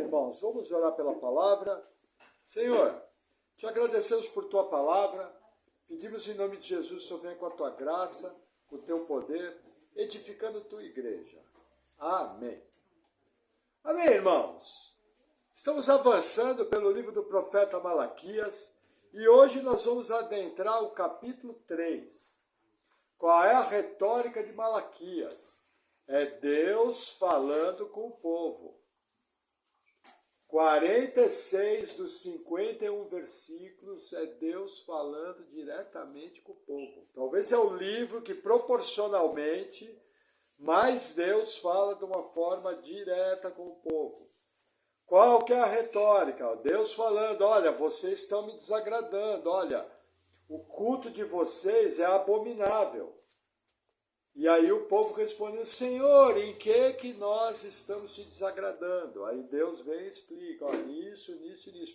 irmãos, vamos orar pela palavra. Senhor, te agradecemos por tua palavra, pedimos em nome de Jesus, Senhor, venha com a tua graça, com o teu poder, edificando tua igreja. Amém. Amém, irmãos. Estamos avançando pelo livro do profeta Malaquias e hoje nós vamos adentrar o capítulo 3. Qual é a retórica de Malaquias? É Deus falando com o povo. 46 dos 51 versículos é Deus falando diretamente com o povo. Talvez é o livro que proporcionalmente mais Deus fala de uma forma direta com o povo. Qual que é a retórica? Deus falando, olha, vocês estão me desagradando, olha, o culto de vocês é abominável. E aí o povo respondeu, Senhor, em que nós estamos te desagradando? Aí Deus vem e explica, olha, nisso,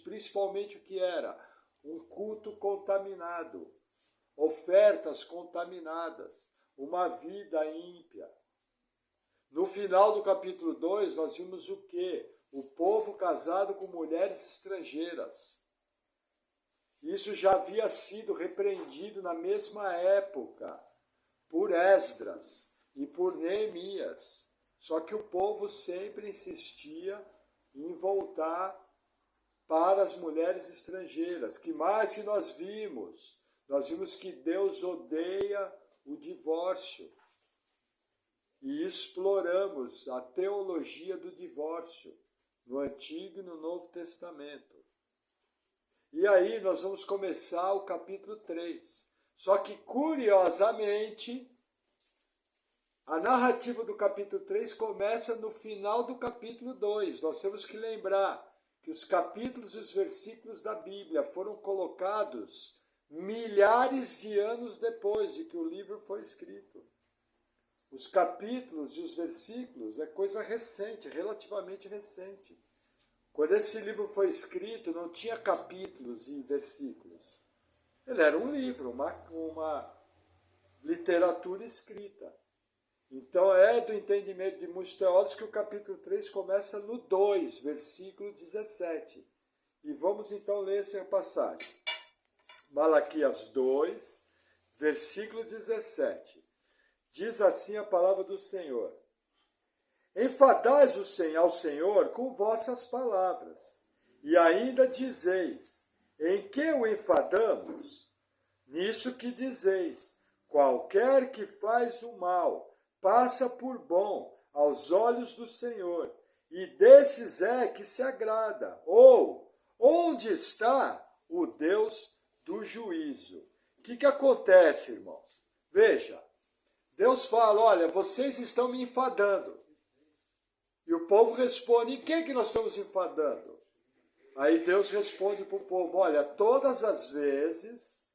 principalmente o que era? Um culto contaminado, ofertas contaminadas, uma vida ímpia. No final do capítulo 2, nós vimos o quê? O povo casado com mulheres estrangeiras. Isso já havia sido repreendido na mesma época por Esdras e por Neemias. Só que o povo sempre insistia em voltar para as mulheres estrangeiras. Que mais que nós vimos? Nós vimos que Deus odeia o divórcio. E exploramos a teologia do divórcio no Antigo e no Novo Testamento. E aí nós vamos começar o capítulo 3. Só que, curiosamente, a narrativa do capítulo 3 começa no final do capítulo 2. Nós temos que lembrar que os capítulos e os versículos da Bíblia foram colocados milhares de anos depois de que o livro foi escrito. Os capítulos e os versículos é coisa recente, relativamente recente. Quando esse livro foi escrito, não tinha capítulos e versículos. Ele era um livro, uma literatura escrita. Então é do entendimento de muitos teólogos que o capítulo 3 começa no 2, versículo 17. E vamos então ler essa passagem. Malaquias 2, versículo 17. Diz assim a palavra do Senhor. Enfadais ao Senhor com vossas palavras, e ainda dizeis, em que o enfadamos? Nisso que dizeis, qualquer que faz o mal, passa por bom aos olhos do Senhor, e desses é que se agrada. Ou, onde está o Deus do juízo? O que acontece, irmãos? Veja, Deus fala, olha, vocês estão me enfadando. E o povo responde, em que nós estamos enfadando? Aí Deus responde para o povo, olha, todas as vezes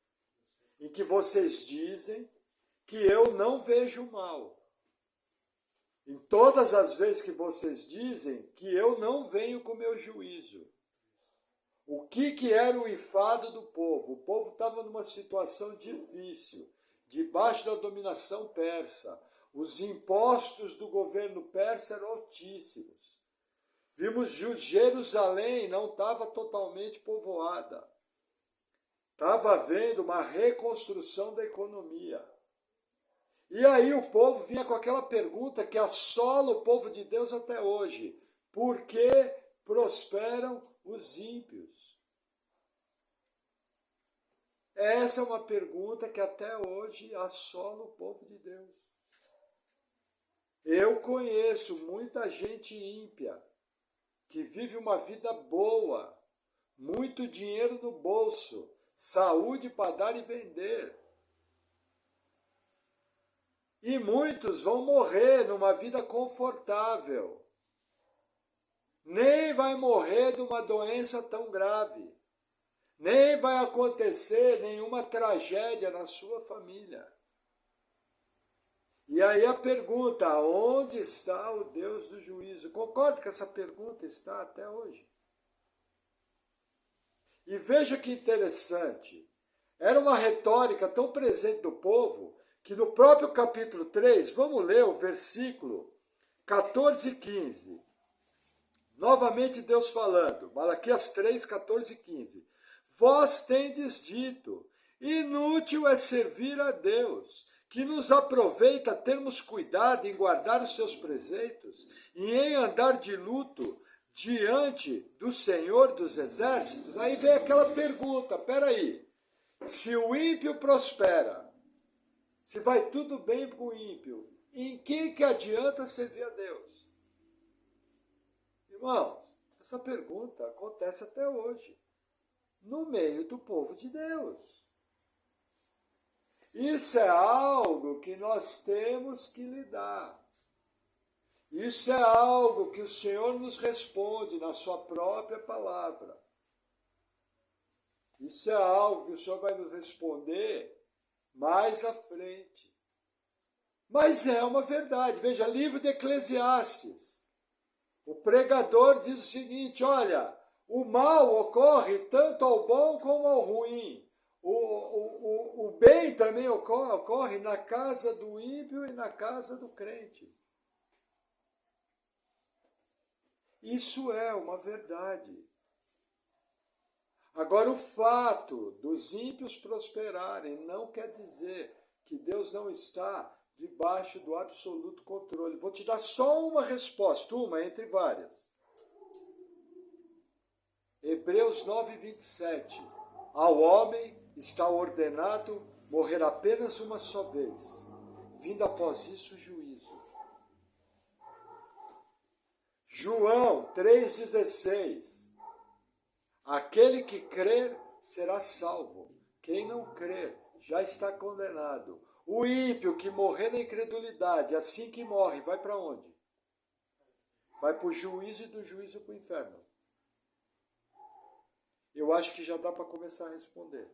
em que vocês dizem que eu não vejo mal. Em todas as vezes que vocês dizem que eu não venho com meu juízo. O que era o enfado do povo? O povo estava numa situação difícil, debaixo da dominação persa. Os impostos do governo persa eram altíssimos. Vimos Jerusalém não estava totalmente povoada. Estava havendo uma reconstrução da economia. E aí o povo vinha com aquela pergunta que assola o povo de Deus até hoje. Por que prosperam os ímpios? Essa é uma pergunta que até hoje assola o povo de Deus. Eu conheço muita gente ímpia, que vive uma vida boa, muito dinheiro no bolso, saúde para dar e vender. E muitos vão morrer numa vida confortável. Nem vai morrer de uma doença tão grave. Nem vai acontecer nenhuma tragédia na sua família. E aí a pergunta, onde está o Deus do juízo? Concordo que essa pergunta está até hoje. E veja que interessante, era uma retórica tão presente do povo, que no próprio capítulo 3, vamos ler o versículo 14 e 15. Novamente Deus falando, Malaquias 3, 14 e 15. Vós tendes dito, inútil é servir a Deus, que nos aproveita termos cuidado em guardar os seus preceitos e em andar de luto diante do Senhor dos Exércitos. Aí vem aquela pergunta, peraí, se o ímpio prospera, se vai tudo bem com o ímpio, em que adianta servir a Deus? Irmãos, essa pergunta acontece até hoje, no meio do povo de Deus. Isso é algo que nós temos que lidar. Isso é algo que o Senhor nos responde na sua própria palavra. Isso é algo que o Senhor vai nos responder mais à frente. Mas é uma verdade. Veja, livro de Eclesiastes. O pregador diz o seguinte, olha, o mal ocorre tanto ao bom como ao ruim. O bem também ocorre na casa do ímpio e na casa do crente. Isso é uma verdade. Agora, o fato dos ímpios prosperarem não quer dizer que Deus não está debaixo do absoluto controle. Vou te dar só uma resposta, uma entre várias. Hebreus 9, 27. Ao homem está ordenado morrer apenas uma só vez, vindo após isso o juízo. João 3,16. Aquele que crer será salvo. Quem não crer já está condenado. O ímpio que morrer na incredulidade, assim que morre, vai para onde? Vai para o juízo e do juízo para o inferno. Eu acho que já dá para começar a responder.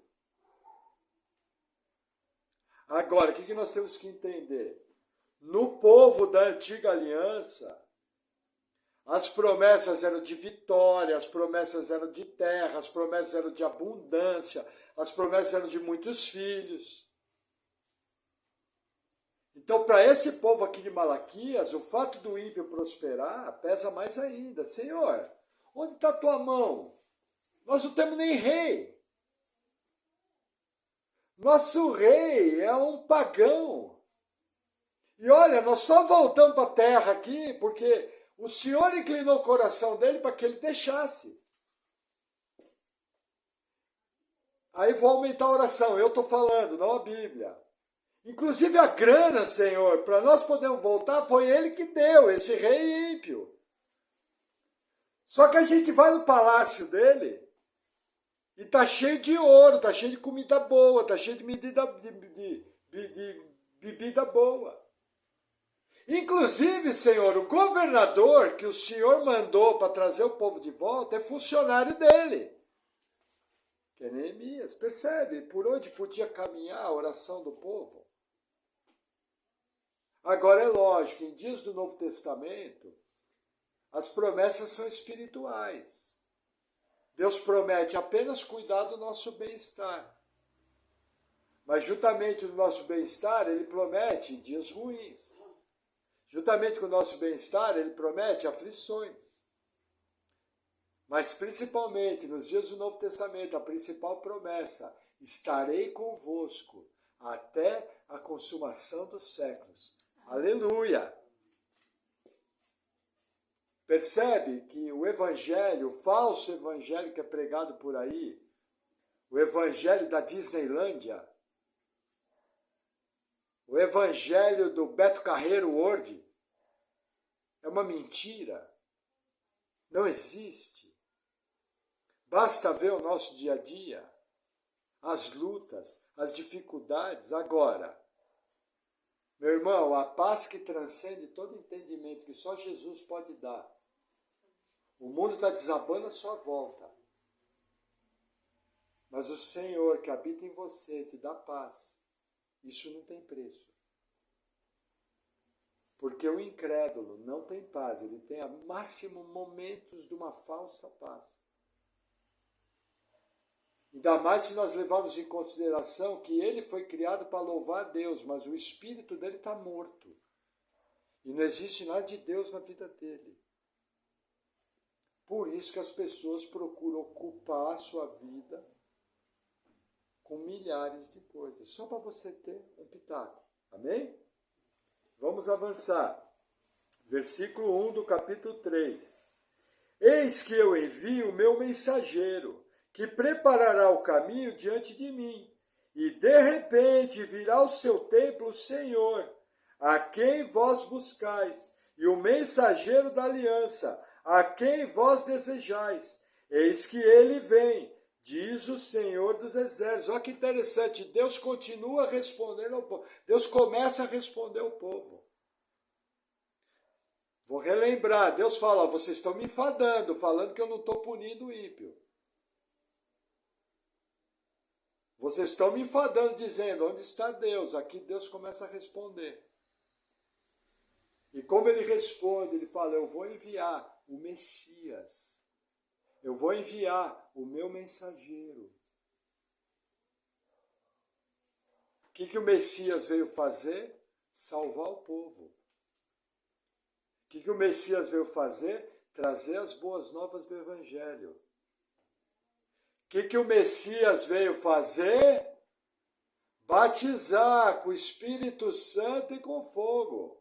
Agora, o que nós temos que entender? No povo da antiga aliança, as promessas eram de vitória, as promessas eram de terra, as promessas eram de abundância, as promessas eram de muitos filhos. Então, para esse povo aqui de Malaquias, o fato do ímpio prosperar pesa mais ainda. Senhor, onde está a tua mão? Nós não temos nem rei. Nosso rei é um pagão. E olha, nós só voltamos para a terra aqui porque o Senhor inclinou o coração dele para que ele deixasse. Aí vou aumentar a oração, eu estou falando, não a Bíblia. Inclusive a grana, Senhor, para nós podermos voltar, foi ele que deu, esse rei ímpio. Só que a gente vai no palácio dele e está cheio de ouro, está cheio de comida boa, está cheio de bebida boa. Inclusive, Senhor, o governador que o Senhor mandou para trazer o povo de volta é funcionário dele. Que é Neemias. Percebe por onde podia caminhar a oração do povo? Agora é lógico, em dias do Novo Testamento, as promessas são espirituais. Deus promete apenas cuidar do nosso bem-estar. Mas juntamente do nosso bem-estar, ele promete dias ruins. Juntamente com o nosso bem-estar, ele promete aflições. Mas principalmente nos dias do Novo Testamento, a principal promessa, estarei convosco até a consumação dos séculos. Aleluia! Percebe que o evangelho, o falso evangelho que é pregado por aí, o evangelho da Disneylândia, o evangelho do Beto Carreiro World, é uma mentira. Não existe. Basta ver o nosso dia a dia, as lutas, as dificuldades. Agora, meu irmão, a paz que transcende todo entendimento que só Jesus pode dar. O mundo está desabando à sua volta. Mas o Senhor que habita em você te dá paz. Isso não tem preço. Porque o incrédulo não tem paz. Ele tem a máximo momentos de uma falsa paz. Ainda mais se nós levarmos em consideração que ele foi criado para louvar a Deus, mas o espírito dele está morto. E não existe nada de Deus na vida dele. Por isso que as pessoas procuram ocupar a sua vida com milhares de coisas, só para você ter um pitaco. Amém? Vamos avançar. Versículo 1 do capítulo 3. Eis que eu envio o meu mensageiro, que preparará o caminho diante de mim. E de repente virá ao seu templo o Senhor, a quem vós buscais, e o mensageiro da aliança, a quem vós desejais. Eis que ele vem, diz o Senhor dos Exércitos. Olha que interessante, Deus continua respondendo ao povo. Deus começa a responder ao povo. Vou relembrar, Deus fala, vocês estão me enfadando, falando que eu não estou punindo o ímpio. Vocês estão me enfadando, dizendo, onde está Deus? Aqui Deus começa a responder. E como ele responde, ele fala, eu vou enviar o Messias. Eu vou enviar o meu mensageiro. O que o Messias veio fazer? Salvar o povo. O que o Messias veio fazer? Trazer as boas novas do Evangelho. O que o Messias veio fazer? Batizar com o Espírito Santo e com fogo.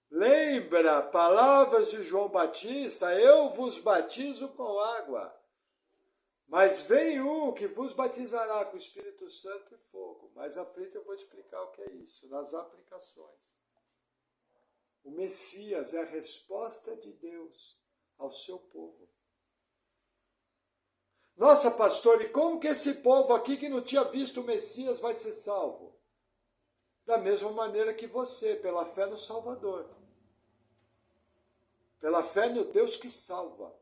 Lembra palavras de João Batista? Eu vos batizo com água. Mas vem um que vos batizará com o Espírito Santo e fogo. Mais à frente eu vou explicar o que é isso, nas aplicações. O Messias é a resposta de Deus ao seu povo. Nossa, pastor, e como que esse povo aqui que não tinha visto o Messias vai ser salvo? Da mesma maneira que você, pela fé no Salvador. Pela fé no Deus que salva.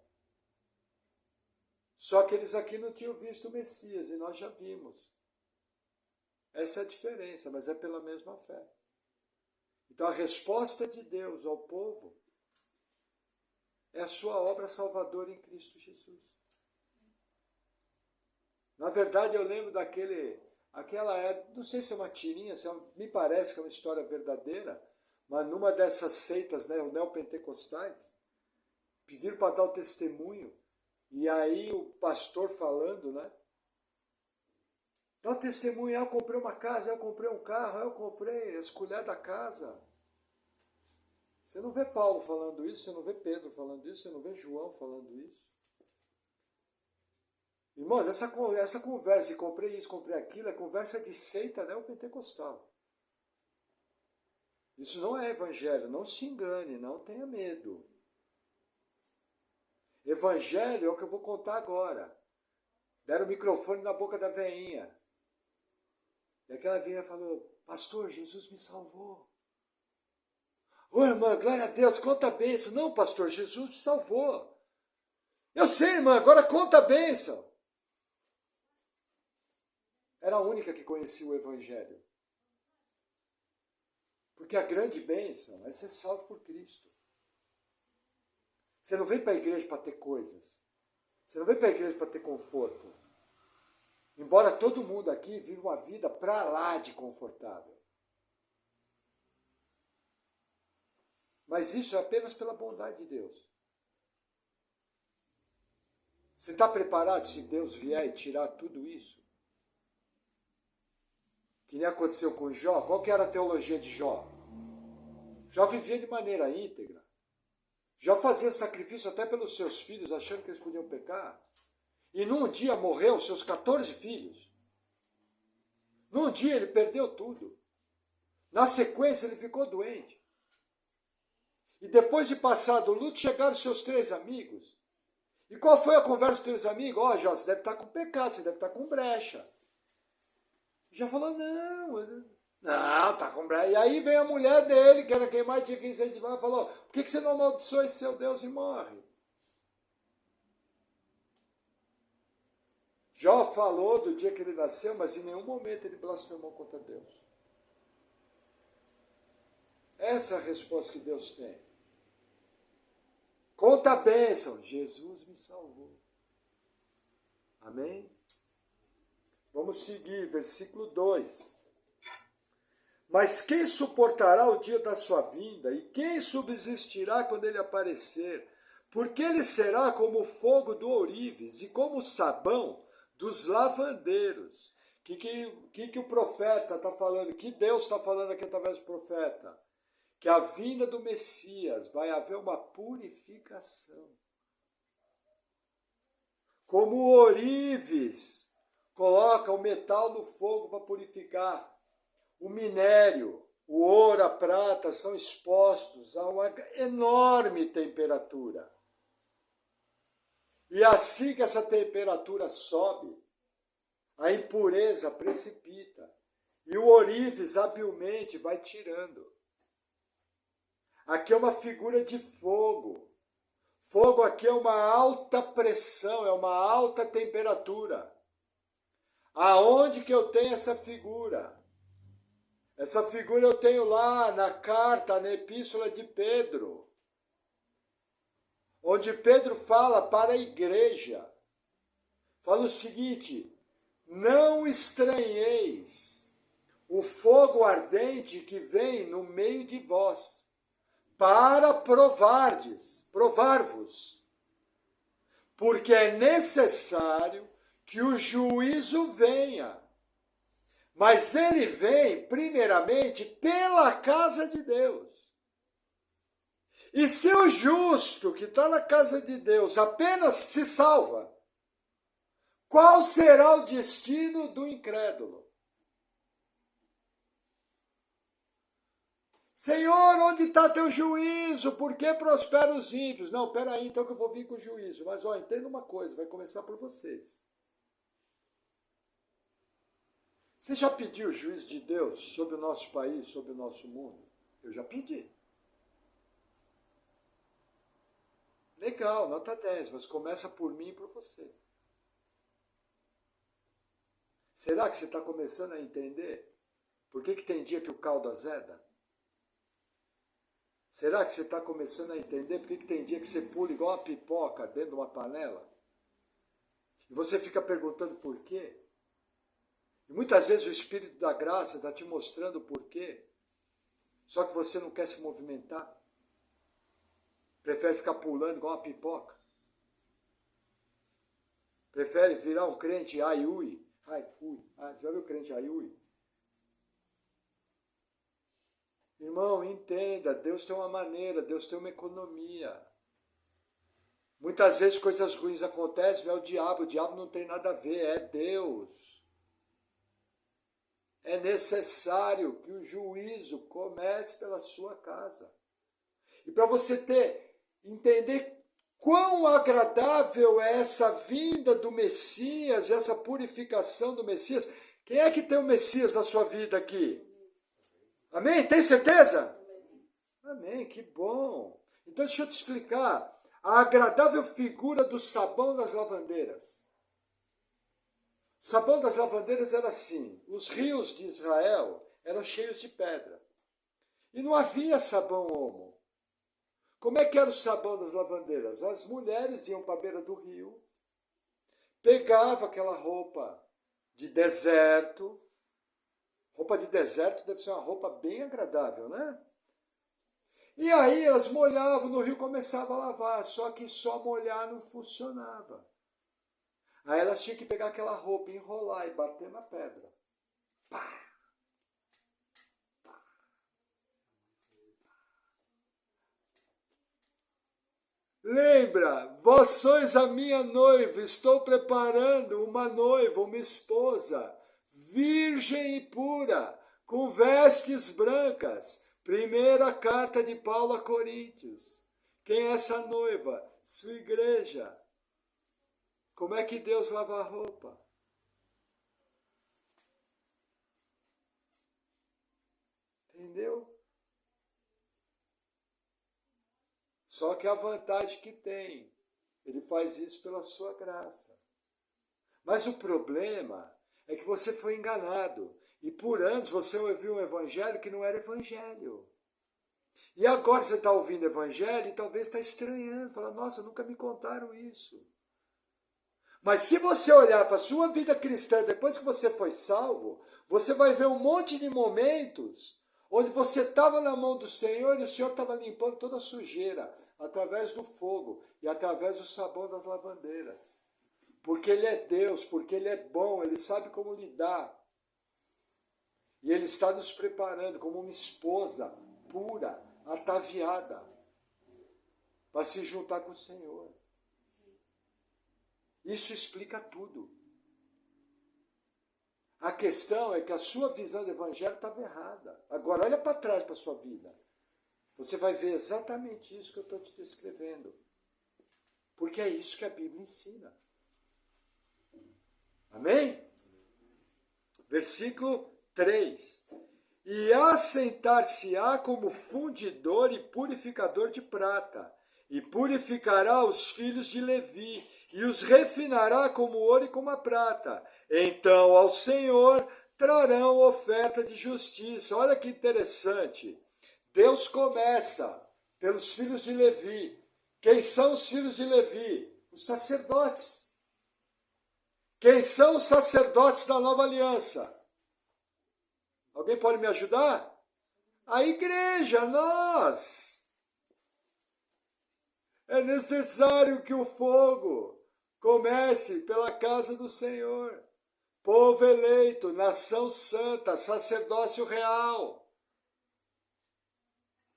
Só que eles aqui não tinham visto o Messias e nós já vimos. Essa é a diferença, mas é pela mesma fé. Então a resposta de Deus ao povo é a sua obra salvadora em Cristo Jesus. Na verdade, eu lembro não sei se é uma tirinha, me parece que é uma história verdadeira, mas numa dessas seitas, né, o neopentecostais, pediram para dar o testemunho, e aí o pastor falando, né, dá o testemunho, eu comprei uma casa, eu comprei um carro, eu comprei as colheres da casa. Você não vê Paulo falando isso, você não vê Pedro falando isso, você não vê João falando isso. Irmãos, essa conversa de comprei isso, comprei aquilo, é conversa de seita neopentecostal. Isso não é evangelho, não se engane, não tenha medo. Evangelho é o que eu vou contar agora. Deram o microfone na boca da veinha. E aquela veinha falou, pastor, Jesus me salvou. Ô irmã, glória a Deus, conta a bênção. Não, pastor, Jesus me salvou. Eu sei, irmã, agora conta a bênção. Era a única que conhecia o Evangelho. Porque a grande bênção é ser salvo por Cristo. Você não vem para a igreja para ter coisas. Você não vem para a igreja para ter conforto. Embora todo mundo aqui viva uma vida para lá de confortável. Mas isso é apenas pela bondade de Deus. Você está preparado se Deus vier e tirar tudo isso? Que nem aconteceu com Jó. Qual que era a teologia de Jó? Jó vivia de maneira íntegra. Jó fazia sacrifício até pelos seus filhos, achando que eles podiam pecar. E num dia morreu seus 14 filhos. Num dia ele perdeu tudo. Na sequência ele ficou doente. E depois de passar do luto, chegaram seus 3 amigos. E qual foi a conversa dos 3 amigos? Ó, Jó, você deve estar com pecado, você deve estar com brecha. Já falou, não, tá com brecha. E aí vem a mulher dele, que era quem mais tinha que incentivar, e falou, por que você não amaldiçoa esse seu Deus e morre? Jó falou do dia que ele nasceu, mas em nenhum momento ele blasfemou contra Deus. Essa é a resposta que Deus tem. Conta a bênção. Jesus me salvou. Amém? Vamos seguir, versículo 2. Mas quem suportará o dia da sua vinda? E quem subsistirá quando ele aparecer? porque ele será como o fogo do ourives e como o sabão dos lavandeiros. Que o profeta está falando? Que Deus está falando aqui através do profeta? Que a vinda do Messias vai haver uma purificação. Como o ourives coloca o metal no fogo para purificar, o minério, o ouro, a prata são expostos a uma enorme temperatura. E assim que essa temperatura sobe, a impureza precipita. E o ourives habilmente vai tirando. Aqui é uma figura de fogo. Fogo aqui é uma alta pressão, é uma alta temperatura. Aonde que eu tenho essa figura? Essa figura eu tenho lá na carta, na epístola de Pedro, onde Pedro fala para a igreja. Fala o seguinte: não estranheis o fogo ardente que vem no meio de vós, para provar-vos, porque é necessário que o juízo venha. Mas ele vem, primeiramente, pela casa de Deus. E se o justo que está na casa de Deus apenas se salva, qual será o destino do incrédulo? Senhor, onde está teu juízo? Por que prosperam os ímpios? Não, peraí, então que eu vou vir com o juízo. Mas, entenda uma coisa, vai começar por vocês. Você já pediu o juízo de Deus sobre o nosso país, sobre o nosso mundo? Eu já pedi. Legal, nota 10, mas começa por mim e por você. Será que você está começando a entender por que tem dia que o caldo azeda? Será que você está começando a entender por que tem dia que você pula igual uma pipoca dentro de uma panela? E você fica perguntando por quê? E muitas vezes o Espírito da Graça está te mostrando o porquê, só que você não quer se movimentar. Prefere ficar pulando igual uma pipoca. Prefere virar um crente ai-ui. Já viu o crente ai-ui? Irmão, entenda, Deus tem uma maneira, Deus tem uma economia. Muitas vezes coisas ruins acontecem, é o diabo não tem nada a ver, é Deus. É necessário que o juízo comece pela sua casa. E para você entender quão agradável é essa vinda do Messias, essa purificação do Messias. Quem é que tem o Messias na sua vida aqui? Amém? Tem certeza? Amém, que bom. Então deixa eu te explicar. A agradável figura do sabão das lavandeiras. O sabão das lavandeiras era assim. Os rios de Israel eram cheios de pedra. E não havia sabão homo. Como é que era o sabão das lavandeiras? As mulheres iam para a beira do rio, pegavam aquela roupa de deserto. Roupa de deserto deve ser uma roupa bem agradável, né? E aí elas molhavam no rio, começavam a lavar, só que só molhar não funcionava. Aí elas tinham que pegar aquela roupa, enrolar e bater na pedra. Pá! Lembra, vós sois a minha noiva, estou preparando uma noiva, uma esposa, virgem e pura, com vestes brancas. Primeira carta de Paulo a Coríntios. Quem é essa noiva? Sua igreja. Como é que Deus lava a roupa? Entendeu? Só que a vantagem que tem, ele faz isso pela sua graça. Mas o problema é que você foi enganado. E por anos você ouviu um evangelho que não era evangelho. E agora você está ouvindo evangelho e talvez está estranhando. Fala, nossa, nunca me contaram isso. Mas se você olhar para a sua vida cristã, depois que você foi salvo, você vai ver um monte de momentos onde você estava na mão do Senhor e o Senhor estava limpando toda a sujeira, através do fogo e através do sabão das lavandeiras. Porque Ele é Deus, porque Ele é bom, Ele sabe como lidar. E Ele está nos preparando como uma esposa pura, ataviada, para se juntar com o Senhor. Isso explica tudo. A questão é que a sua visão do Evangelho estava errada. Agora, olha para trás para a sua vida. Você vai ver exatamente isso que eu estou te descrevendo. Porque é isso que a Bíblia ensina. Amém? Versículo 3. E assentar-se-á como fundidor e purificador de prata, e purificará os filhos de Levi, e os refinará como ouro e como a prata. Então ao Senhor trarão oferta de justiça. Olha que interessante. Deus começa pelos filhos de Levi. Quem são os filhos de Levi? Os sacerdotes. Quem são os sacerdotes da nova aliança? Alguém pode me ajudar? A igreja, nós. É necessário que o fogo comece pela casa do Senhor. Povo eleito, nação santa, sacerdócio real.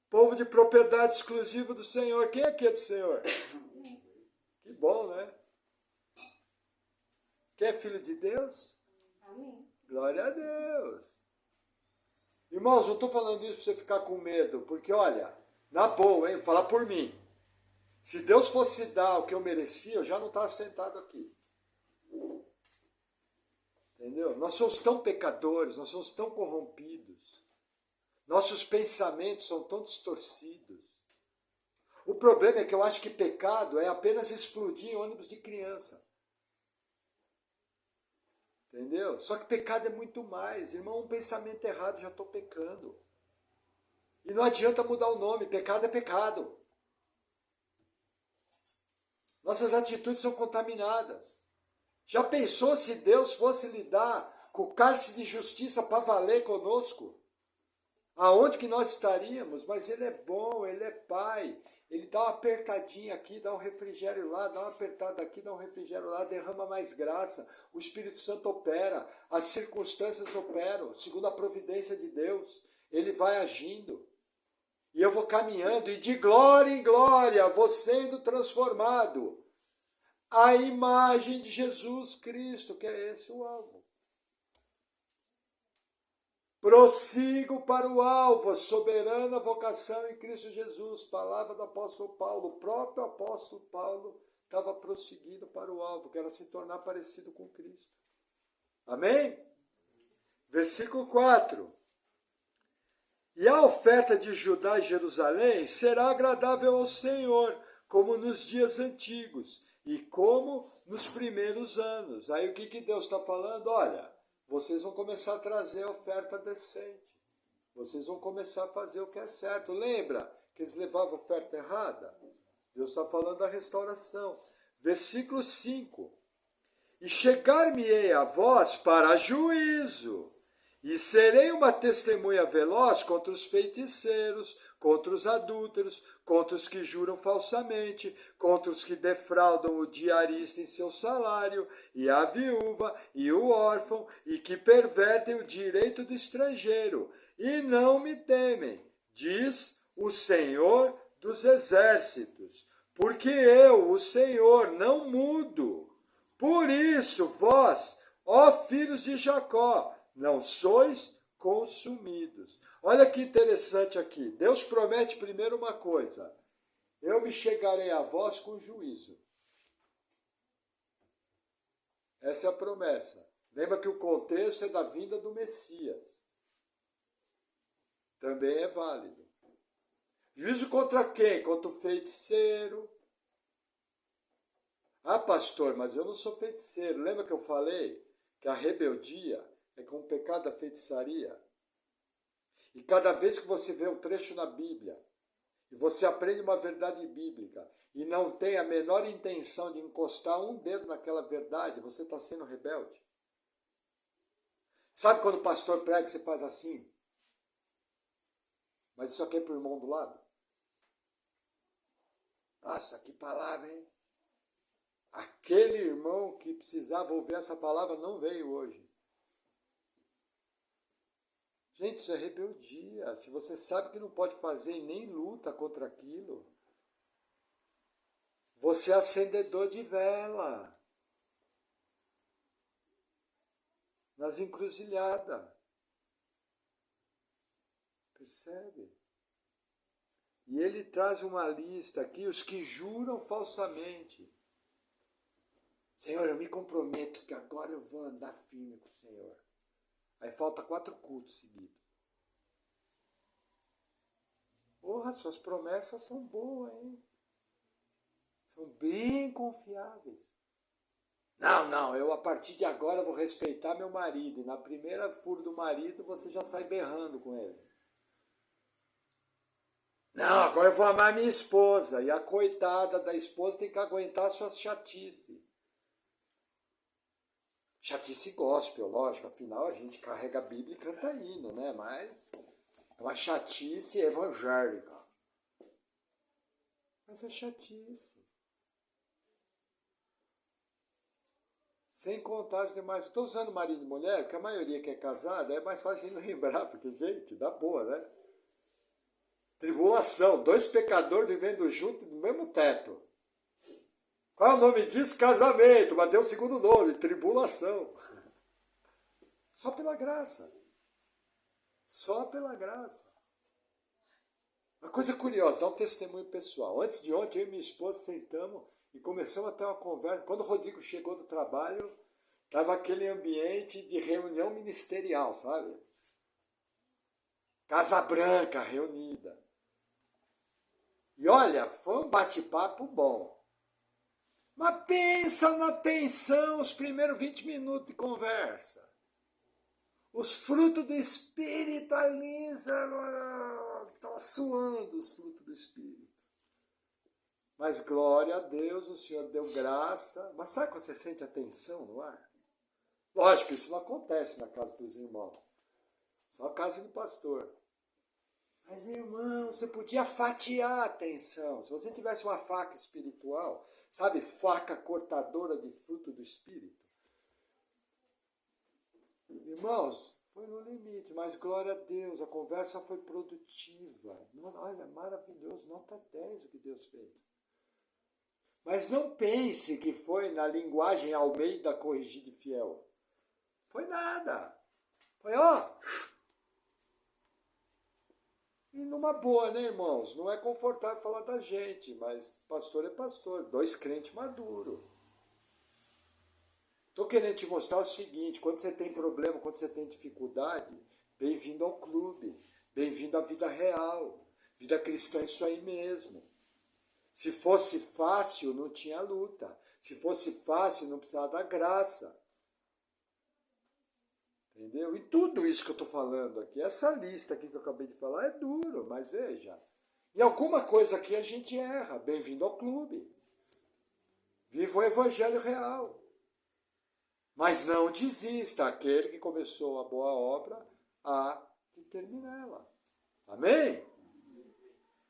Povo de propriedade exclusiva do Senhor. Quem aqui é do Senhor? Que bom, né? Quem é filho de Deus? Amém. Glória a Deus. Irmãos, não estou falando isso para você ficar com medo, porque olha, na boa, hein, vou falar por mim. Se Deus fosse dar o que eu merecia, eu já não estava sentado aqui. Entendeu? Nós somos tão pecadores, nós somos tão corrompidos. Nossos pensamentos são tão distorcidos. O problema é que eu acho que pecado é apenas explodir em ônibus de criança. Entendeu? Só que pecado é muito mais. Irmão, um pensamento errado, já estou pecando. E não adianta mudar o nome, pecado é pecado. Nossas atitudes são contaminadas. Já pensou se Deus fosse lidar com o cálice de justiça para valer conosco? Aonde que nós estaríamos? Mas Ele é bom, Ele é Pai. Ele dá uma apertadinha aqui, dá um refrigério lá, dá uma apertada aqui, dá um refrigério lá, derrama mais graça. O Espírito Santo opera, as circunstâncias operam, segundo a providência de Deus. Ele vai agindo. E eu vou caminhando, e de glória em glória vou sendo transformado. A imagem de Jesus Cristo, que é esse o alvo. Prossigo para o alvo, a soberana vocação em Cristo Jesus. Palavra do apóstolo Paulo. O próprio apóstolo Paulo estava prosseguindo para o alvo, que era se tornar parecido com Cristo. Amém? Versículo 4. E a oferta de Judá e Jerusalém será agradável ao Senhor, como nos dias antigos e como nos primeiros anos. Aí o que Deus está falando? Olha, vocês vão começar a trazer oferta decente. Vocês vão começar a fazer o que é certo. Lembra que eles levavam oferta errada? Deus está falando da restauração. Versículo 5. E chegar-me-ei a vós para juízo, e serei uma testemunha veloz contra os feiticeiros, contra os adúlteros, contra os que juram falsamente, contra os que defraudam o diarista em seu salário, e a viúva, e o órfão, e que pervertem o direito do estrangeiro, e não me temem, diz o Senhor dos Exércitos, porque eu, o Senhor, não mudo. Por isso, vós, ó filhos de Jacó, não sois consumidos. Olha que interessante aqui. Deus promete primeiro uma coisa. Eu me chegarei a vós com juízo. Essa é a promessa. Lembra que o contexto é da vinda do Messias. Também é válido. Juízo contra quem? Contra o feiticeiro. Ah, pastor, mas eu não sou feiticeiro. Lembra que eu falei que a rebeldia é como o pecado da feitiçaria? E cada vez que você vê um trecho na Bíblia, e você aprende uma verdade bíblica, e não tem a menor intenção de encostar um dedo naquela verdade, você está sendo rebelde. Sabe quando o pastor prega e você faz assim? Mas isso aqui é para o irmão do lado? Nossa, que palavra, hein? Aquele irmão que precisava ouvir essa palavra não veio hoje. Gente, isso é rebeldia. Se você sabe que não pode fazer e nem luta contra aquilo, você é acendedor de vela nas encruzilhadas. Percebe? E ele traz uma lista aqui, os que juram falsamente. Senhor, eu me comprometo que agora eu vou andar firme com o Senhor. Aí falta 4 cultos seguidos. Porra, suas promessas são boas, hein? São bem confiáveis. Não, eu a partir de agora vou respeitar meu marido. E na primeira furo do marido, você já sai berrando com ele. Não, agora eu vou amar minha esposa. E a coitada da esposa tem que aguentar suas chatices. Chatice gospel, lógico. Afinal, a gente carrega a Bíblia e canta hino, né? Mas é uma chatice evangélica. Mas é chatice. Sem contar os demais. Estou usando marido e mulher, porque a maioria que é casada é mais fácil de lembrar, porque, gente, dá boa, né? Tribulação, 2 pecadores vivendo juntos no mesmo teto. Qual é o nome disso? Casamento, mas tem um segundo nome, tribulação. Só pela graça. Só pela graça. Uma coisa curiosa, dá um testemunho pessoal. Antes de ontem, eu e minha esposa sentamos e começamos a ter uma conversa. Quando o Rodrigo chegou do trabalho, estava aquele ambiente de reunião ministerial, sabe? Casa Branca reunida. E olha, foi um bate-papo bom. Mas pensa na tensão, os primeiros 20 minutos de conversa. Os frutos do Espírito ali, estava suando os frutos do Espírito. Mas glória a Deus, o Senhor deu graça. Mas sabe quando você sente a tensão no ar? Lógico, isso não acontece na casa dos irmãos. Só a casa do pastor. Mas, irmão, você podia fatiar a tensão. Se você tivesse uma faca espiritual, sabe, faca cortadora de fruto do Espírito. Irmãos, foi no limite, mas glória a Deus, a conversa foi produtiva. Olha, maravilhoso, nota 10 o que Deus fez. Mas não pense que foi na linguagem Almeida Corrigida e Fiel. Foi nada. Foi, ó. E numa boa, né, irmãos? Não é confortável falar da gente, mas pastor é pastor. 2 crentes maduros. Estou querendo te mostrar o seguinte, quando você tem problema, quando você tem dificuldade, bem-vindo ao clube. Bem-vindo à vida real. Vida cristã é isso aí mesmo. Se fosse fácil, não tinha luta. Se fosse fácil, não precisava da graça. Entendeu? E tudo isso que eu estou falando aqui, essa lista aqui que eu acabei de falar é duro, mas veja, em alguma coisa aqui a gente erra. Bem-vindo ao clube. Viva o evangelho real. Mas não desista, aquele que começou a boa obra, a terminá-la. Amém?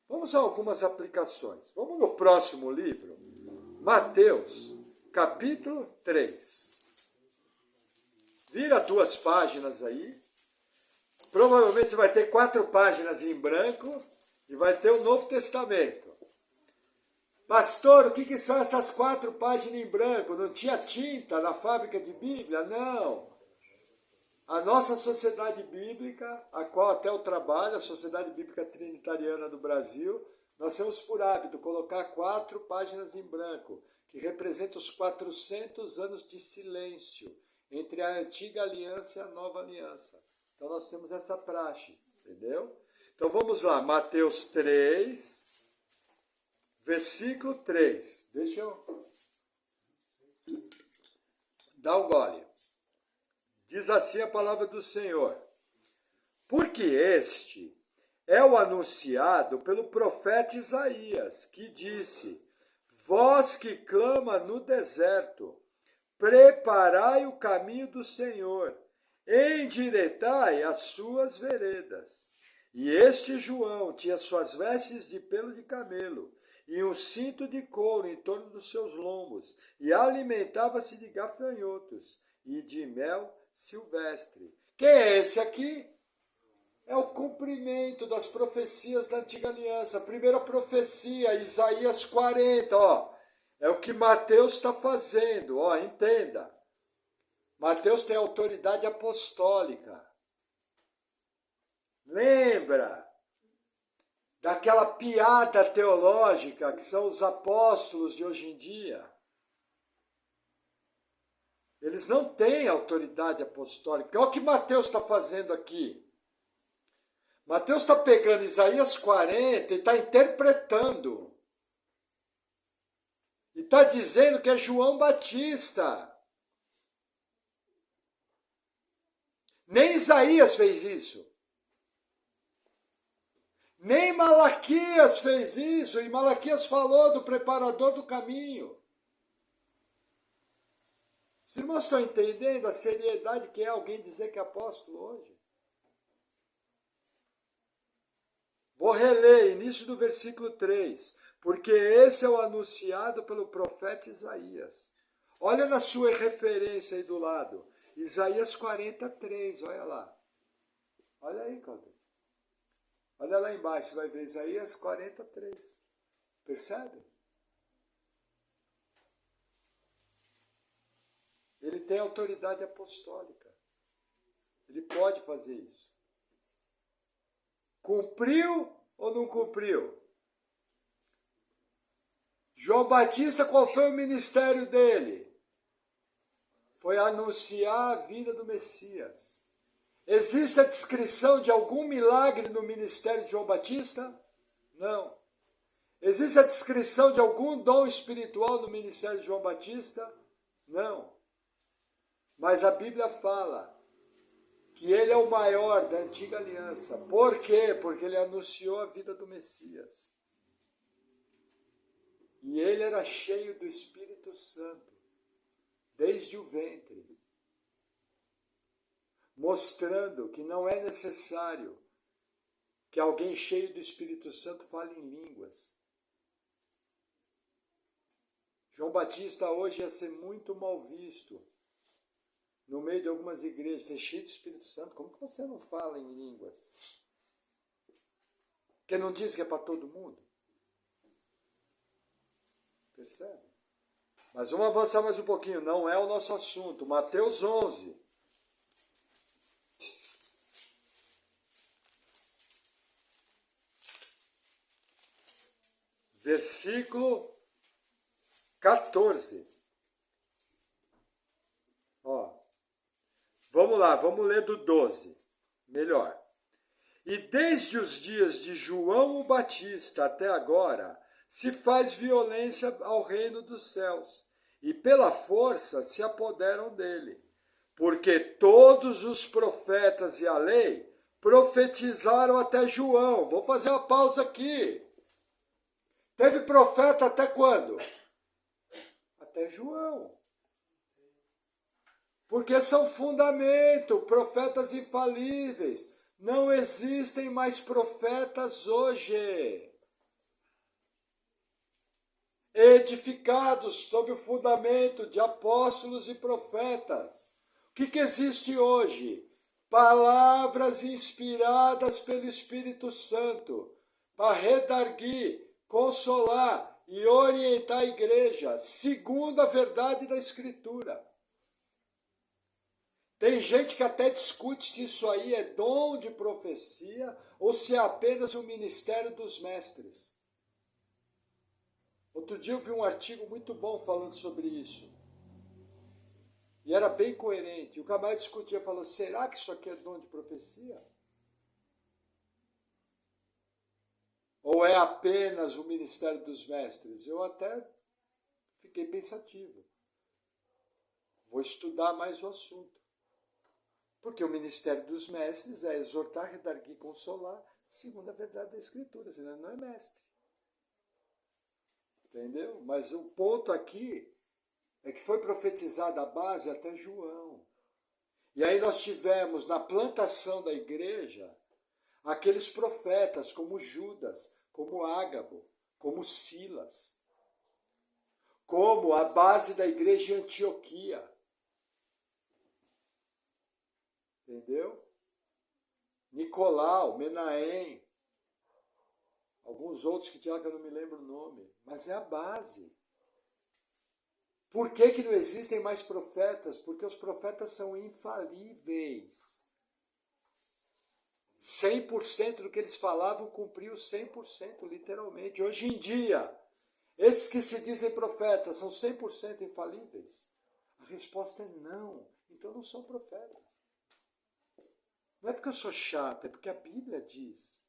Vamos a algumas aplicações. Vamos no próximo livro, Mateus, capítulo 3. Vira 2 páginas aí. Provavelmente você vai ter 4 páginas em branco e vai ter o Novo Testamento. Pastor, o que são essas 4 páginas em branco? Não tinha tinta na fábrica de Bíblia? Não. A nossa sociedade bíblica, a qual até eu trabalho, a Sociedade Bíblica Trinitariana do Brasil, nós temos por hábito colocar 4 páginas em branco, que representam os 400 anos de silêncio entre a antiga aliança e a nova aliança. Então nós temos essa praxe, entendeu? Então vamos lá, Mateus 3, versículo 3. Deixa eu dar um gole. Diz assim a palavra do Senhor. Porque este é o anunciado pelo profeta Isaías, que disse: Voz que clama no deserto, preparai o caminho do Senhor, endireitai as suas veredas. E este João tinha suas vestes de pelo de camelo e um cinto de couro em torno dos seus lombos, e alimentava-se de gafanhotos e de mel silvestre. Quem é esse aqui? É o cumprimento das profecias da Antiga Aliança. A primeira profecia, Isaías 40, ó. É o que Mateus está fazendo, ó, entenda. Mateus tem autoridade apostólica. Lembra daquela piada teológica que são os apóstolos de hoje em dia? Eles não têm autoridade apostólica. Olha o que Mateus está fazendo aqui. Mateus está pegando Isaías 40 e está interpretando. E está dizendo que é João Batista. Nem Isaías fez isso. Nem Malaquias fez isso. E Malaquias falou do preparador do caminho. Os irmãos estão entendendo a seriedade que é alguém dizer que é apóstolo hoje? Vou reler, início do versículo 3. Porque esse é o anunciado pelo profeta Isaías. Olha na sua referência aí do lado. Isaías 43, olha lá. Olha aí, Claudio. Olha lá embaixo, vai ver Isaías 43. Percebe? Ele tem autoridade apostólica. Ele pode fazer isso. Cumpriu ou não cumpriu? João Batista, qual foi o ministério dele? Foi anunciar a vinda do Messias. Existe a descrição de algum milagre no ministério de João Batista? Não. Existe a descrição de algum dom espiritual no ministério de João Batista? Não. Mas a Bíblia fala que ele é o maior da antiga aliança. Por quê? Porque ele anunciou a vida do Messias. E ele era cheio do Espírito Santo, desde o ventre, mostrando que não é necessário que alguém cheio do Espírito Santo fale em línguas. João Batista hoje ia ser muito mal visto no meio de algumas igrejas. Ser cheio do Espírito Santo, como que você não fala em línguas? Porque não diz que é para todo mundo? Percebe? Mas vamos avançar mais um pouquinho, não é o nosso assunto. Mateus 11. Versículo 14. Ó, vamos lá, vamos ler do 12. Melhor. E desde os dias de João o Batista até agora, se faz violência ao reino dos céus, e pela força se apoderam dele. Porque todos os profetas e a lei profetizaram até João. Vou fazer uma pausa aqui. Teve profeta até quando? Até João. Porque são fundamento, profetas infalíveis. Não existem mais profetas hoje. Edificados sob o fundamento de apóstolos e profetas. O que existe hoje? Palavras inspiradas pelo Espírito Santo para redarguir, consolar e orientar a igreja segundo a verdade da Escritura. Tem gente que até discute se isso aí é dom de profecia ou se é apenas o ministério dos mestres. Outro dia eu vi um artigo muito bom falando sobre isso. E era bem coerente. O camarada discutia, falou, será que isso aqui é dom de profecia? Ou é apenas o ministério dos mestres? Eu até fiquei pensativo. Vou estudar mais o assunto. Porque o ministério dos mestres é exortar, redarguir, consolar, segundo a verdade da Escritura, senão ele não é mestre. Entendeu? Mas o ponto aqui é que foi profetizada a base até João. E aí nós tivemos, na plantação da igreja, aqueles profetas como Judas, como Ágabo, como Silas, como a base da igreja em Antioquia. Entendeu? Nicolau, Menahem, alguns outros que tinham que eu não me lembro o nome, mas é a base. Por que não existem mais profetas? Porque os profetas são infalíveis. 100% do que eles falavam cumpriu 100%, literalmente. Hoje em dia, esses que se dizem profetas são 100% infalíveis? A resposta é não. Então não são profetas. Não é porque eu sou chato, é porque a Bíblia diz.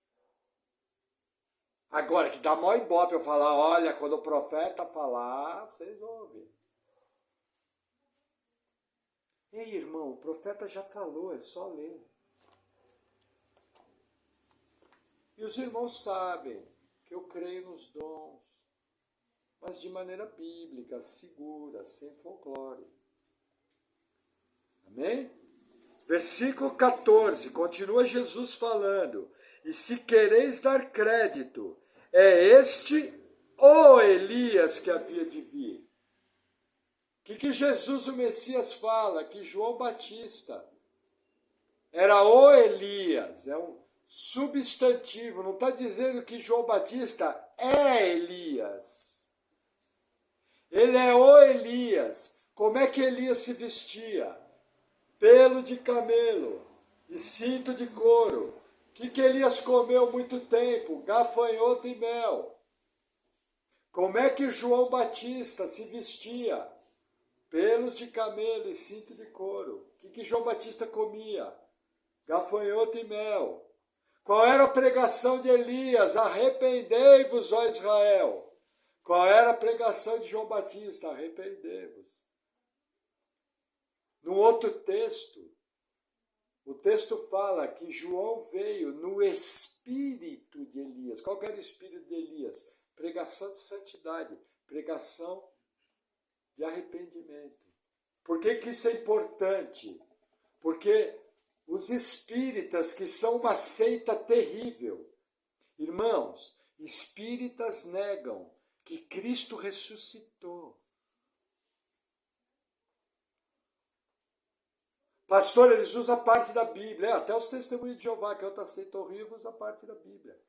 Agora, que dá mó ibope eu falar, olha, quando o profeta falar, vocês ouvem. Ei, irmão, o profeta já falou, é só ler. E os irmãos sabem que eu creio nos dons, mas de maneira bíblica, segura, sem folclore. Amém? Versículo 14, continua Jesus falando, e se quereis dar crédito, é este o Elias que havia de vir. O que Jesus, o Messias, fala? Que João Batista era o Elias, é um substantivo, não está dizendo que João Batista é Elias. Ele é o Elias. Como é que Elias se vestia? Pelo de camelo e cinto de couro. O que Elias comeu muito tempo? Gafanhoto e mel. Como é que João Batista se vestia? Pelos de camelo e cinto de couro. O que João Batista comia? Gafanhoto e mel. Qual era a pregação de Elias? Arrependei-vos, ó Israel. Qual era a pregação de João Batista? Arrependei-vos. No outro texto, o texto fala que João veio no espírito de Elias. Qual era o espírito de Elias? Pregação de santidade, pregação de arrependimento. Por que isso é importante? Porque os espíritas, que são uma seita terrível, irmãos, espíritas negam que Cristo ressuscitou. Pastor, eles usam parte da Bíblia. Até os testemunhos de Jeová, que é outra seita horrível, usa parte da Bíblia.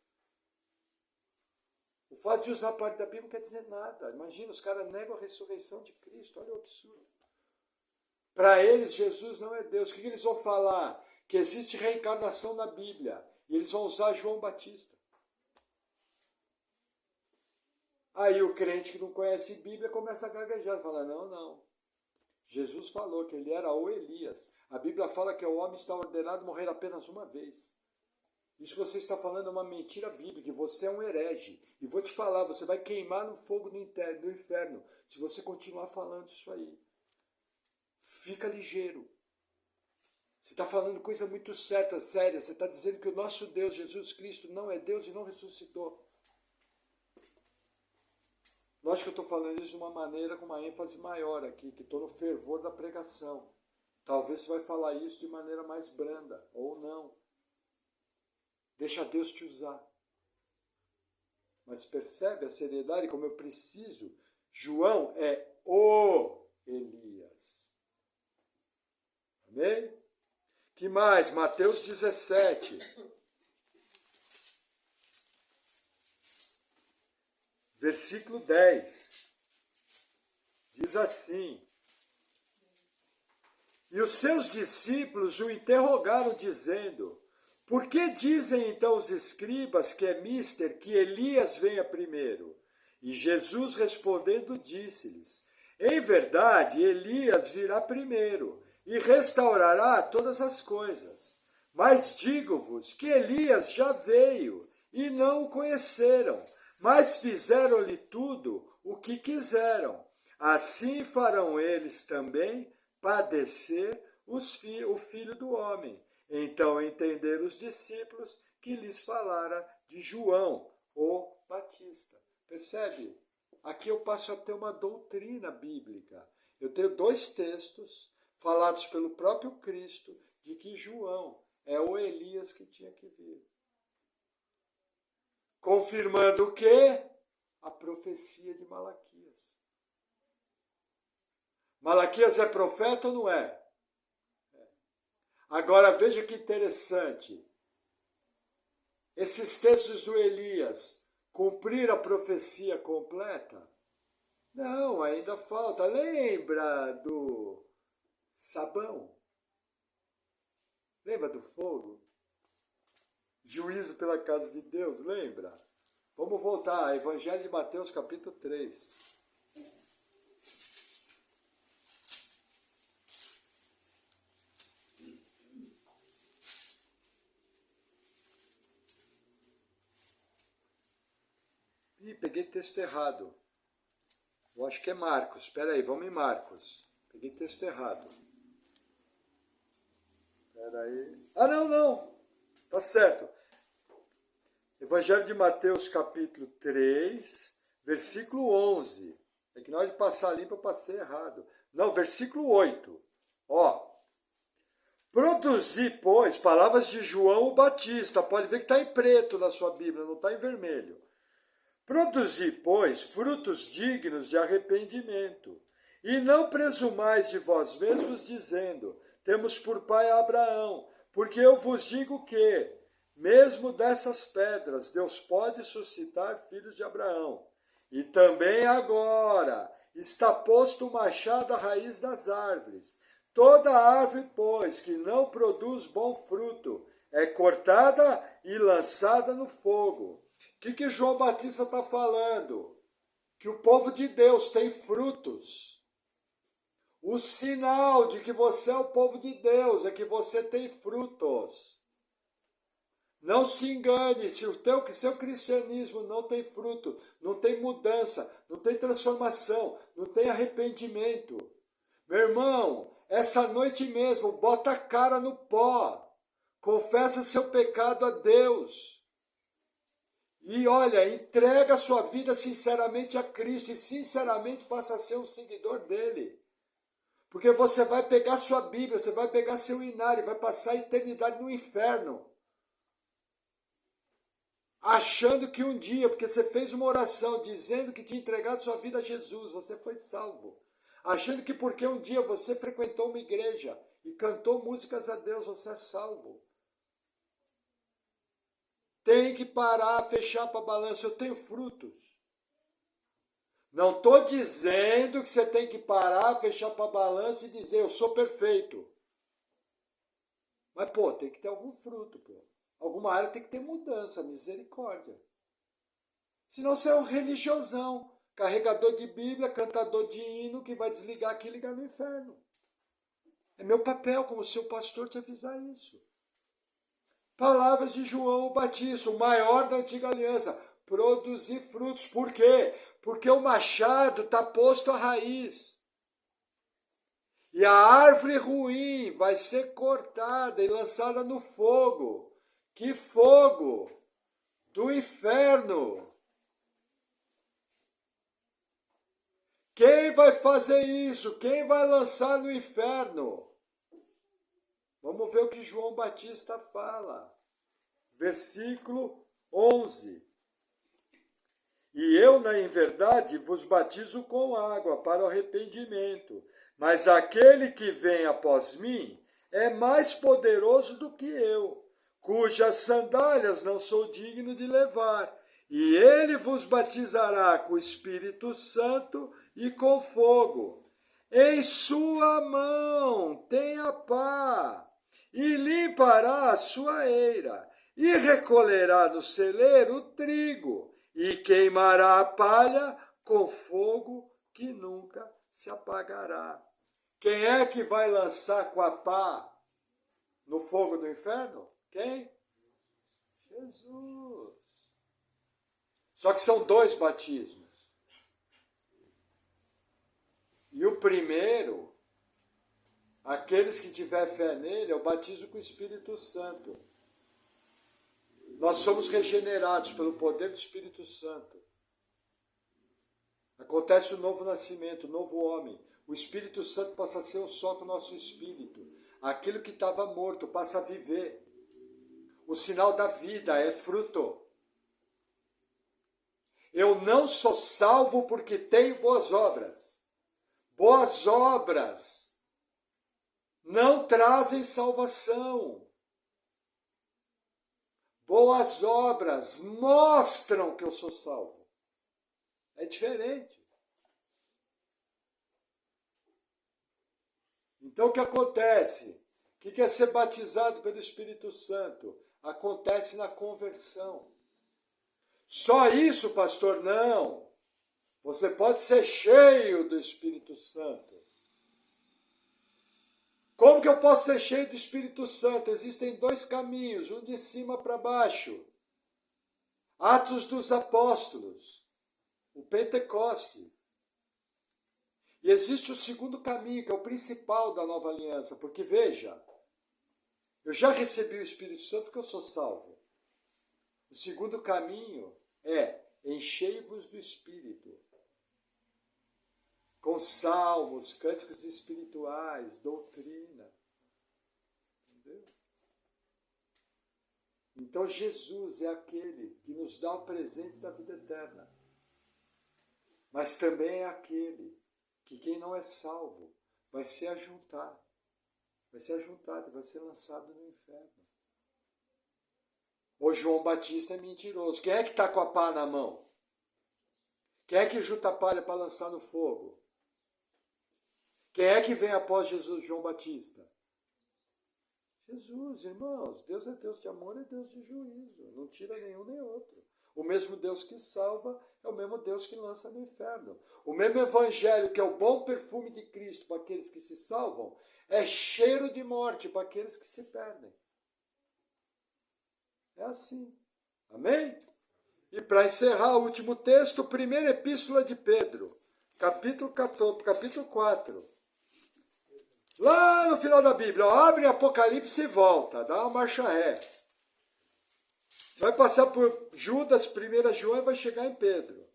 O fato de usar parte da Bíblia não quer dizer nada. Imagina, os caras negam a ressurreição de Cristo. Olha o absurdo. Para eles, Jesus não é Deus. O que eles vão falar? Que existe reencarnação na Bíblia. E eles vão usar João Batista. Aí o crente que não conhece Bíblia começa a gaguejar. Fala, não. Jesus falou que ele era o Elias. A Bíblia fala que o homem está ordenado a morrer apenas uma vez. Isso que você está falando é uma mentira bíblica. Você é um herege. E vou te falar, você vai queimar no fogo do inferno se você continuar falando isso aí. Fica ligeiro. Você está falando coisa muito certa, séria. Você está dizendo que o nosso Deus, Jesus Cristo, não é Deus e não ressuscitou. Lógico que eu estou falando isso de uma maneira, com uma ênfase maior aqui, que estou no fervor da pregação. Talvez você vai falar isso de maneira mais branda, ou não. Deixa Deus te usar. Mas percebe a seriedade como eu preciso? João é o Elias. Amém? Que mais? Mateus 17. Versículo 10. Diz assim: E os seus discípulos o interrogaram, dizendo: Por que dizem então os escribas que é mister que Elias venha primeiro? E Jesus respondendo disse-lhes: Em verdade, Elias virá primeiro e restaurará todas as coisas. Mas digo-vos que Elias já veio e não o conheceram, mas fizeram-lhe tudo o que quiseram. Assim farão eles também padecer o Filho do Homem. Então entenderam os discípulos que lhes falara de João, o Batista. Percebe? Aqui eu passo a ter uma doutrina bíblica. Eu tenho dois textos falados pelo próprio Cristo de que João é o Elias que tinha que vir. confirmando o quê? A profecia de Malaquias. Malaquias é profeta ou não é? Agora veja que interessante. Esses textos do Elias cumpriram a profecia completa? Não, ainda falta. Lembra do sabão? Lembra do fogo? Juízo pela casa de Deus, lembra? Vamos voltar, Evangelho de Mateus, capítulo 3. Ih, peguei texto errado. Eu acho que é Marcos. Espera aí, vamos em Marcos. Peguei texto errado. Espera aí. Ah, não. Tá certo. Evangelho de Mateus, capítulo 3, versículo 11. É que na hora de passar limpo eu passei errado. Não, versículo 8. Ó. Produzi, pois, palavras de João o Batista. Pode ver que está em preto na sua Bíblia, não está em vermelho. Produzi, pois, frutos dignos de arrependimento. E não presumais de vós mesmos, dizendo, temos por pai Abraão. Porque eu vos digo que, mesmo dessas pedras, Deus pode suscitar filhos de Abraão. E também agora está posto o machado à raiz das árvores. Toda árvore, pois, que não produz bom fruto, é cortada e lançada no fogo. O que João Batista está falando? Que o povo de Deus tem frutos. O sinal de que você é o povo de Deus é que você tem frutos. Não se engane, se o seu cristianismo não tem fruto, não tem mudança, não tem transformação, não tem arrependimento. Meu irmão, essa noite mesmo, bota a cara no pó. Confessa seu pecado a Deus. E olha, entrega a sua vida sinceramente a Cristo e sinceramente passa a ser um seguidor dele. Porque você vai pegar sua Bíblia, você vai pegar seu inário, vai passar a eternidade no inferno. Achando que um dia, porque você fez uma oração dizendo que tinha entregado sua vida a Jesus, você foi salvo. Achando que porque um dia você frequentou uma igreja e cantou músicas a Deus, você é salvo. Tem que parar, fechar para a balança. Eu tenho frutos. Não estou dizendo que você tem que parar, fechar para a balança e dizer eu sou perfeito. Mas, pô, tem que ter algum fruto, pô. Alguma área tem que ter mudança, misericórdia. Senão você é um religiosão, carregador de Bíblia, cantador de hino, que vai desligar aqui e ligar no inferno. É meu papel como seu pastor te avisar isso. Palavras de João o Batista, o maior da antiga aliança. Produzir frutos. Por quê? Porque o machado está posto à raiz. E a árvore ruim vai ser cortada e lançada no fogo. Que fogo? Do inferno. Quem vai fazer isso? Quem vai lançar no inferno? Vamos ver o que João Batista fala. Versículo 11. E eu, em verdade, vos batizo com água para o arrependimento. Mas aquele que vem após mim é mais poderoso do que eu, cujas sandálias não sou digno de levar. E ele vos batizará com o Espírito Santo e com fogo. Em sua mão tem a pá, e limpará a sua eira, e recolherá no celeiro o trigo, e queimará a palha com fogo que nunca se apagará. Quem é que vai lançar com a pá no fogo do inferno? Quem? Jesus. Só que são 2 batismos. E o primeiro, aqueles que tiver fé nele, é o batismo com o Espírito Santo. Nós somos regenerados pelo poder do Espírito Santo. Acontece o novo nascimento, o novo homem. O Espírito Santo passa a ser um só com o nosso espírito. Aquilo que estava morto passa a viver. O sinal da vida é fruto. Eu não sou salvo porque tenho boas obras. Boas obras não trazem salvação. Boas obras mostram que eu sou salvo. É diferente. Então o que acontece? O que é ser batizado pelo Espírito Santo? Acontece na conversão. Só isso, pastor? Não. Você pode ser cheio do Espírito Santo. Como que eu posso ser cheio do Espírito Santo? Existem dois caminhos, um de cima para baixo. Atos dos Apóstolos, o Pentecoste. E existe o segundo caminho, que é o principal da nova aliança, porque veja, eu já recebi o Espírito Santo porque eu sou salvo. O segundo caminho é enchei-vos do Espírito, com salmos, cânticos espirituais, doutrina. Entendeu? Então Jesus é aquele que nos dá o presente da vida eterna. Mas também é aquele que quem não é salvo vai se ajuntar. Vai ser ajuntado, vai ser lançado no inferno. O João Batista é mentiroso. Quem é que está com a pá na mão? Quem é que junta a palha para lançar no fogo? Quem é que vem após Jesus, João Batista? Jesus, irmãos. Deus é Deus de amor, é Deus de juízo. Não tira nenhum nem outro. O mesmo Deus que salva é o mesmo Deus que lança no inferno. O mesmo evangelho que é o bom perfume de Cristo para aqueles que se salvam, é cheiro de morte para aqueles que se perdem. É assim. Amém? E para encerrar o último texto, primeira epístola de Pedro, capítulo 14, capítulo 4. Lá no final da Bíblia, abre Apocalipse e volta, dá uma marcha ré. Você vai passar por Judas, 1 João e vai chegar em Pedro.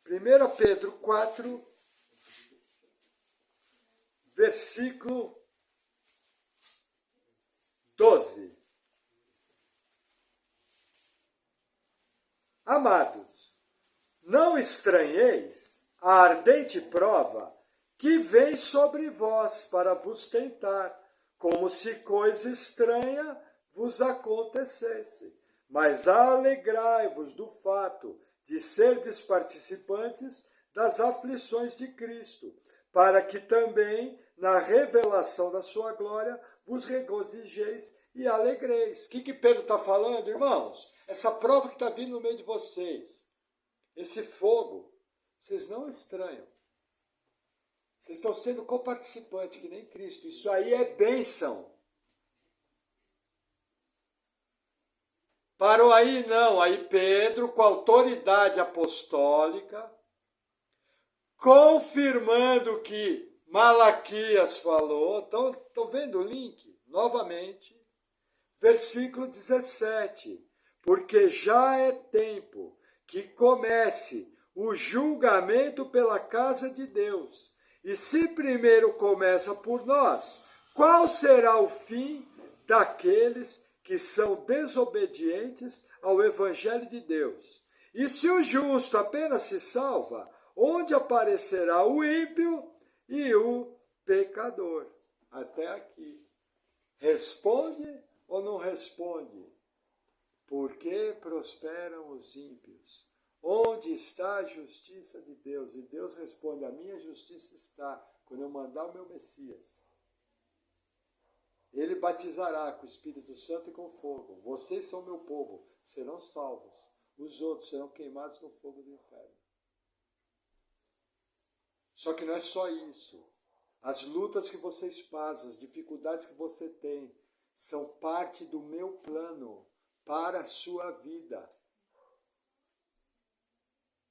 1 Pedro 4, versículo 12. Amados, não estranheis a ardente prova que vem sobre vós para vos tentar, como se coisa estranha vos acontecesse. Mas alegrai-vos do fato de serdes participantes das aflições de Cristo, para que também, na revelação da sua glória, vos regozijeis e alegreis. O que Pedro está falando, irmãos? Essa prova que está vindo no meio de vocês, esse fogo, vocês não estranham. Vocês estão sendo coparticipantes, que nem Cristo. Isso aí é bênção. Parou aí? Não. Aí Pedro, com autoridade apostólica, confirmando o que Malaquias falou. Estão vendo o link? Novamente. Versículo 17. Porque já é tempo que comece o julgamento pela casa de Deus. E se primeiro começa por nós, qual será o fim daqueles que são desobedientes ao Evangelho de Deus? E se o justo apenas se salva, onde aparecerá o ímpio e o pecador? Até aqui. Responde ou não responde? Por que prosperam os ímpios? Onde está a justiça de Deus? E Deus responde, a minha justiça está quando eu mandar o meu Messias. Ele batizará com o Espírito Santo e com fogo. Vocês são meu povo, serão salvos. Os outros serão queimados no fogo do inferno. Só que não é só isso. As lutas que vocês passam, as dificuldades que você tem, são parte do meu plano para a sua vida.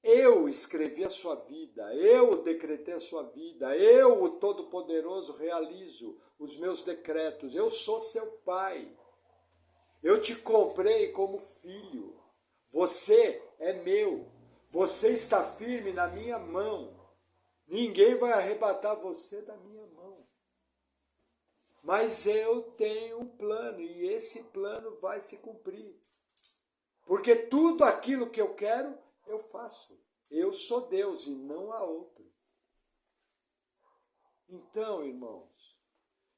Eu escrevi a sua vida, eu decretei a sua vida, eu, o Todo-Poderoso, realizo os meus decretos. Eu sou seu pai. Eu te comprei como filho. Você é meu. Você está firme na minha mão. Ninguém vai arrebatar você da minha mão. Mas eu tenho um plano e esse plano vai se cumprir. Porque tudo aquilo que eu quero, eu faço. Eu sou Deus e não há outro. Então, irmãos,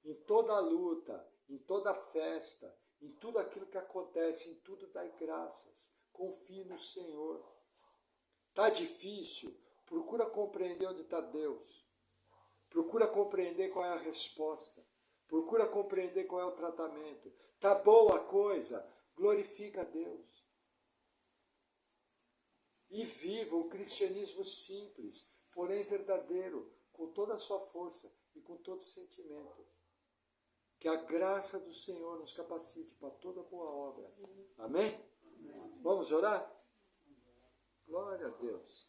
em toda luta, em toda festa, em tudo aquilo que acontece, em tudo dai graças. Confie no Senhor. Está difícil? Procura compreender onde está Deus. Procura compreender qual é a resposta. Procura compreender qual é o tratamento. Está boa a coisa? Glorifica a Deus. E viva o cristianismo simples, porém verdadeiro, com toda a sua força e com todo sentimento. Que a graça do Senhor nos capacite para toda boa obra. Amém? Vamos orar? Glória a Deus.